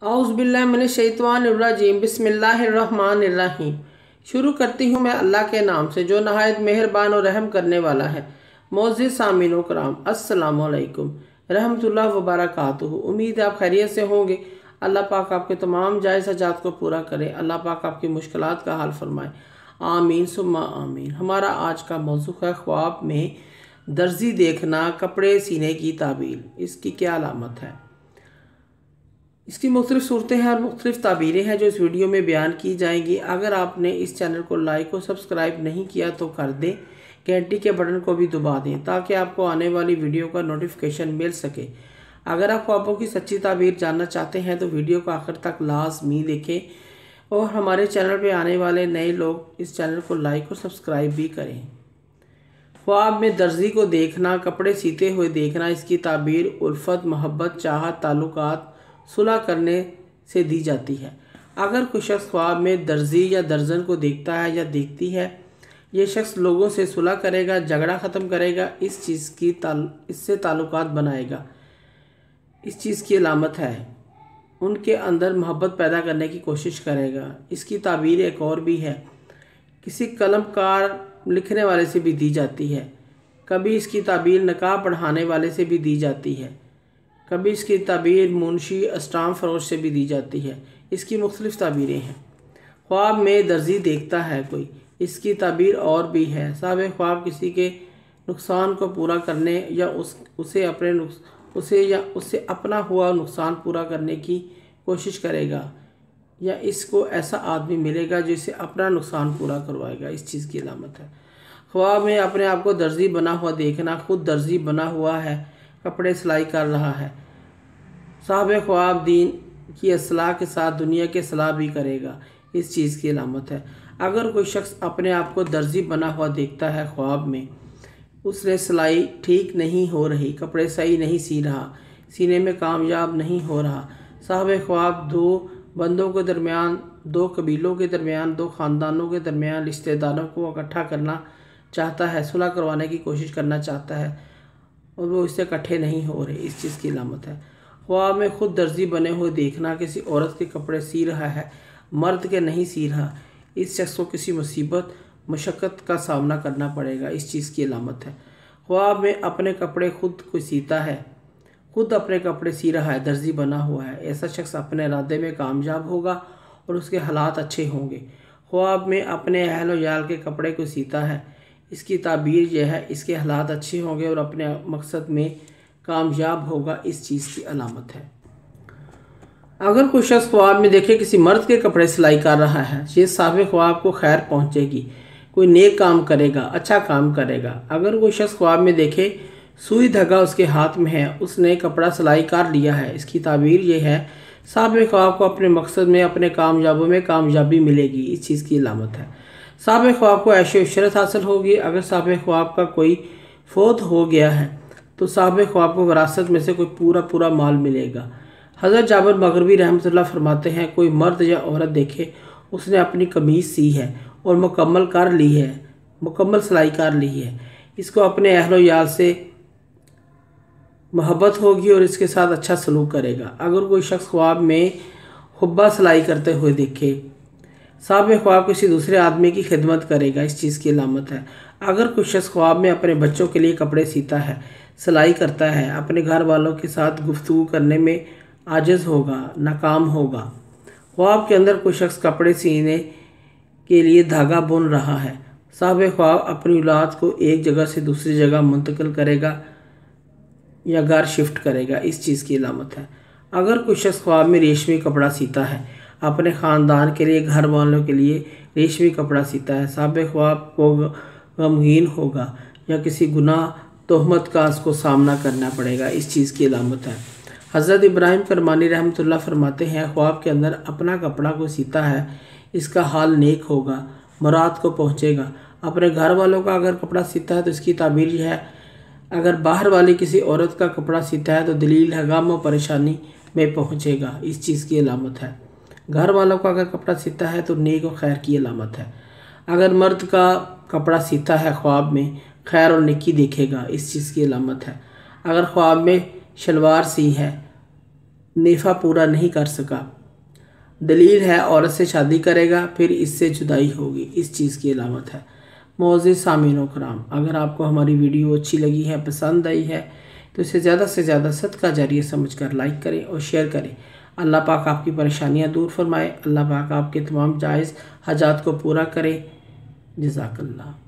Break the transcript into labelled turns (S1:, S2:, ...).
S1: औज़ुबिल्लाहिमिनश्शैतानिर्रजीम बिस्मिल्लाहिर्रहमानिर्रहीम। शुरू करती हूँ मैं अल्लाह के नाम से जो नहायत मेहरबान और रहम करने वाला है। मोअज़्ज़िज़ सामीन कराम, अस्सलामु अलैकुम रहमतुल्लाहि व बरकातुहू। उम्मीद है आप खैरियत से होंगे। अल्लाह पाक आपके तमाम जायज़ हजात को पूरा करे। अल्लाह पाक आपकी मुश्किलात का हल फरमाए। आमीन सुम्मा आमीन। हमारा आज का मौज़ू है ख्वाब में दर्जी देखना, कपड़े सीने की ताबीर। इसकी क्या अलामत है? इसकी मुख्तलिफ सूरतें हैं और मुख्तलिफ ताबीरें हैं जो इस वीडियो में बयान की जाएंगी। अगर आपने इस चैनल को लाइक और सब्सक्राइब नहीं किया तो कर दें, घंटी के बटन को भी दबा दें ताकि आपको आने वाली वीडियो का नोटिफिकेशन मिल सके। अगर आप ख्वाबों की सच्ची ताबीर जानना चाहते हैं तो वीडियो को आखिर तक लाजमी देखें और हमारे चैनल पर आने वाले नए लोग इस चैनल को लाइक और सब्सक्राइब भी करें। ख्वाब में दर्जी को देखना, कपड़े सीते हुए देखना, इसकी ताबीर उल्फत, मोहब्बत, चाहत, ताल्लुकात, सुलह करने से दी जाती है। अगर कोई शख्स ख्वाब में दर्जी या दर्जन को देखता है या देखती है, ये शख्स लोगों से सुलह करेगा, झगड़ा ख़त्म करेगा, इससे ताल्लुकात बनाएगा। इस चीज़ की अलामत है। उनके अंदर मोहब्बत पैदा करने की कोशिश करेगा। इसकी ताबीर एक और भी है, किसी कलमकार लिखने वाले से भी दी जाती है। कभी इसकी ताबीर नकाब पढ़ाने वाले से भी दी जाती है। कभी इसकी ताबीर मुंशी, अस्टाम फरोश से भी दी जाती है। इसकी मुख्तलिफ ताबीरें हैं। ख्वाब में दर्जी देखता है कोई, इसकी ताबीर और भी है। साहब ख्वाब किसी के नुकसान को पूरा करने या उससे अपना हुआ नुकसान पूरा करने की कोशिश करेगा, या इसको ऐसा आदमी मिलेगा जो इसे अपना नुकसान पूरा करवाएगा। इस चीज़ की अलामत है। ख्वाब में अपने आप को दर्जी बना हुआ देखना, खुद दर्जी बना हुआ है, कपड़े सिलाई कर रहा है। साहब ख्वाब दीन की असलाह के साथ दुनिया की सलाह भी करेगा। इस चीज़ की अलामत है। अगर कोई शख्स अपने आप को दर्जी बना हुआ देखता है ख्वाब में, उसने सिलाई ठीक नहीं हो रही, कपड़े सही नहीं सी रहा, सीने में कामयाब नहीं हो रहा। साहब ख्वाब दो बंदों के दरमियान, दो कबीलों के दरमियान, दो ख़ानदानों के दरमियान रिश्तेदारों को इकट्ठा करना चाहता है, सुलह करवाने की कोशिश करना चाहता है और वो इससे इकट्ठे नहीं हो रहे। इस चीज़ की अलामत है। ख्वाब में खुद दर्जी बने हुए देखना, किसी औरत के कपड़े सी रहा है, मर्द के नहीं सी रहा, इस शख्स को किसी मुसीबत मशक्क़त का सामना करना पड़ेगा। इस चीज़ की अलामत है। ख्वाब में अपने कपड़े खुद कोई सीता है, खुद अपने कपड़े सी रहा है, दर्जी बना हुआ है, ऐसा शख्स अपने इरादे में कामयाब होगा और उसके हालात अच्छे होंगे। ख्वाब में अपने अहल व याल के कपड़े को सीता है, इसकी ताबीर यह है, इसके हालात अच्छे होंगे और अपने मकसद में कामयाब होगा। इस चीज़ की अलामत है। अगर कोई शख्स ख्वाब में देखे किसी मर्द के कपड़े सिलाई कर रहा है, ये साहिब ख्वाब को खैर पहुँचेगी, कोई नेक काम करेगा, अच्छा काम करेगा। अगर कोई शख्स ख्वाब में देखे सुई धागा उसके हाथ में है, उसने कपड़ा सिलाई कर लिया है, इसकी ताबीर ये है, साहिब ख्वाब को अपने मकसद में, अपने कामयाबों में कामयाबी मिलेगी। इस चीज़ की अलामत है। साहिब ख्वाब को ऐशो इशरत हासिल होगी। अगर साहिब ख्वाब का कोई फौत हो गया है तो साहिब ख्वाब को विरासत में से कोई पूरा माल मिलेगा। हज़रत जाबिर मग़रिबी रहमतुल्लाह फरमाते हैं, कोई मर्द या औरत देखे उसने अपनी कमीज़ सी है और मुकम्मल कर ली है, मुकम्मल सिलाई कर ली है, इसको अपने अहलो याल से मोहब्बत होगी और इसके साथ अच्छा सलूक करेगा। अगर कोई शख्स ख्वाब में हुब्बा सिलाई करते हुए देखे, साहिब ख्वाब किसी दूसरे आदमी की खिदमत करेगा। इस चीज़ की अलामत है। अगर कोई शख्स ख्वाब में अपने बच्चों के लिए कपड़े सीता है, सिलाई करता है, अपने घर वालों के साथ गुफ्तगू करने में आजिज़ होगा, नाकाम होगा। ख्वाब के अंदर कोई शख्स कपड़े सीने के लिए धागा बुन रहा है, साहिब ख्वाब अपनी औलाद को एक जगह से दूसरी जगह मुंतकिल करेगा या घर शिफ्ट करेगा। इस चीज़ की अलामत है। अगर कोई शख्स ख्वाब में रेशमी कपड़ा सीता है, अपने ख़ानदान के लिए, घर वालों के लिए रेशमी कपड़ा सीता है, साहिब ख्वाब को गमगीन होगा या किसी गुनाह तोहमत का उसको सामना करना पड़ेगा। इस चीज़ की अलामत है। हज़रत इब्राहिम करमानी रहमतुल्लाह फरमाते हैं, ख्वाब के अंदर अपना कपड़ा को सीता है, इसका हाल नेक होगा, मुराद को पहुँचेगा। अपने घर वालों का अगर कपड़ा सीता है तो इसकी ताबीर यह है, अगर बाहर वाली किसी औरत का कपड़ा सीता है तो दलील है, गम और परेशानी में पहुँचेगा। इस चीज़ की अलामत है। घर वालों का अगर कपड़ा सीता है तो नेक और खैर की अलामत है। अगर मर्द का कपड़ा सीता है ख्वाब में, खैर और नेकी देखेगा। इस चीज़ की अलामत है। अगर ख्वाब में शलवार सी है नेफा पूरा नहीं कर सका। दलील है औरत से शादी करेगा फिर इससे जुदाई होगी, इस चीज़ की अलामत है। मोअज़्ज़िज़ सामीन कराम, अगर आपको हमारी वीडियो अच्छी लगी है, पसंद आई है, तो इसे ज़्यादा से ज़्यादा सदका जारिया समझकर लाइक करें और शेयर करें। अल्लाह पाक आपकी परेशानियां दूर फरमाए। अल्लाह पाक आपके तमाम जायज़ हाजात को पूरा करे। जज़ाकल्लाह।